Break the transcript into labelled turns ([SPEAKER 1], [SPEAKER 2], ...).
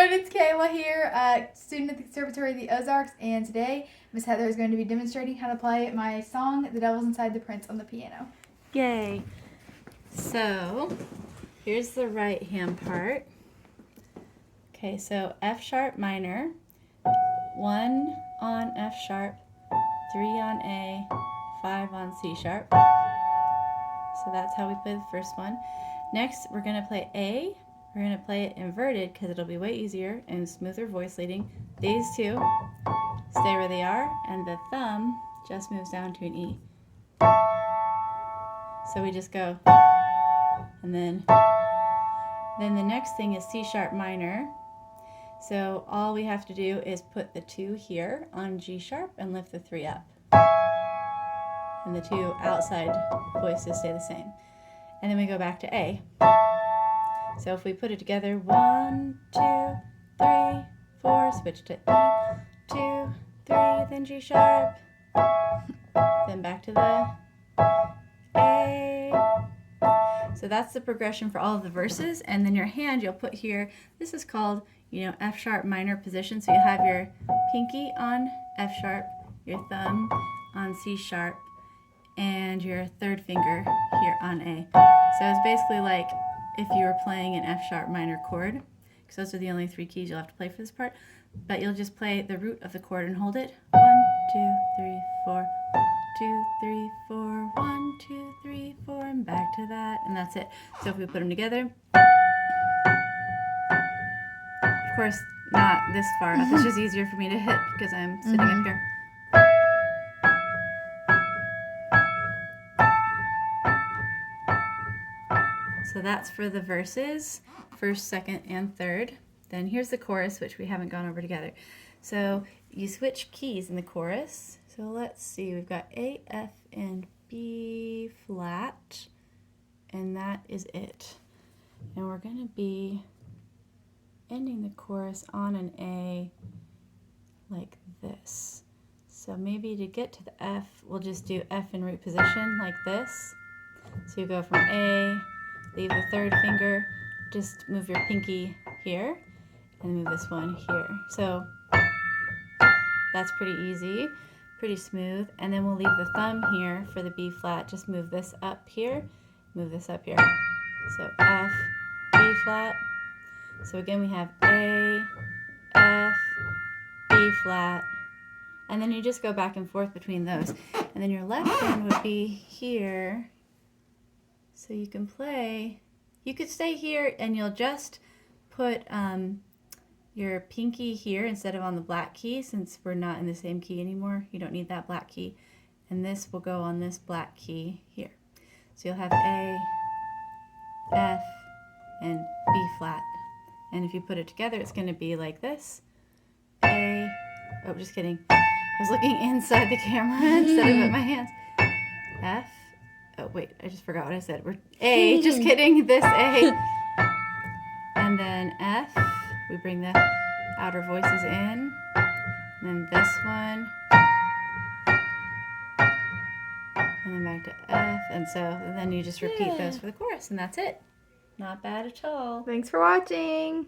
[SPEAKER 1] everyone, it's Kayla here, student at the Conservatory of the Ozarks, and today Miss Heather is going to be demonstrating how to play my song, The Devil's Inside the Prince, on the piano.
[SPEAKER 2] Yay! So, here's the right hand part. Okay, so F sharp minor, 1 on F sharp, 3 on A, 5 on C sharp. So that's how we play the first one. Next, we're going to play A. We're going to play it inverted because it'll be way easier and smoother voice leading. These two stay where they are, and the thumb just moves down to an E. So we just go, and then the next thing is C sharp minor. So all we have to do is put the 2 here on G sharp and lift the 3 up. And the 2 outside voices stay the same. And then we go back to A. So if we put it together, 1, 2, 3, 4, switch to E, 2, 3, then G sharp, then back to the A. So that's the progression for all of the verses, and then your hand you'll put here, this is called, F sharp minor position, so you have your pinky on F sharp, your thumb on C sharp, and your third finger here on A. So it's basically like if you were playing an F sharp minor chord, because those are the only 3 keys you'll have to play for this part, but you'll just play the root of the chord and hold it. 1, 2, 3, 4, 2, 3, 4, 1, 2, 3, 4, and back to that, and that's it. So if we put them together, of course not this far up, it's just easier for me to hit because I'm sitting up here. So that's for the verses, first, second, and third. Then here's the chorus, which we haven't gone over together. So you switch keys in the chorus. So let's see, we've got A, F, and B flat, and that is it. And we're going to be ending the chorus on an A like this. So maybe to get to the F, we'll just do F in root position like this. So you go from A, leave the third finger, just move your pinky here, and move this one here. So that's pretty easy, pretty smooth. And then we'll leave the thumb here for the B flat. Just move this up here, move this up here. So F, B flat. So again we have A, F, B flat, and then you just go back and forth between those. And then your left hand would be here. So you can play, you could stay here and you'll just put your pinky here instead of on the black key, since we're not in the same key anymore. You don't need that black key. And this will go on this black key here. So you'll have A, F, and B flat. And if you put it together, it's going to be like this. A, oh, just kidding. I was looking inside the camera instead of at my hands. F, oh wait, I just forgot what I said. We're A, just kidding, this A. And then F, we bring the outer voices in. And then this one. And then back to F. And so then you just repeat those for the chorus, and that's it. Not bad at all.
[SPEAKER 1] Thanks for watching.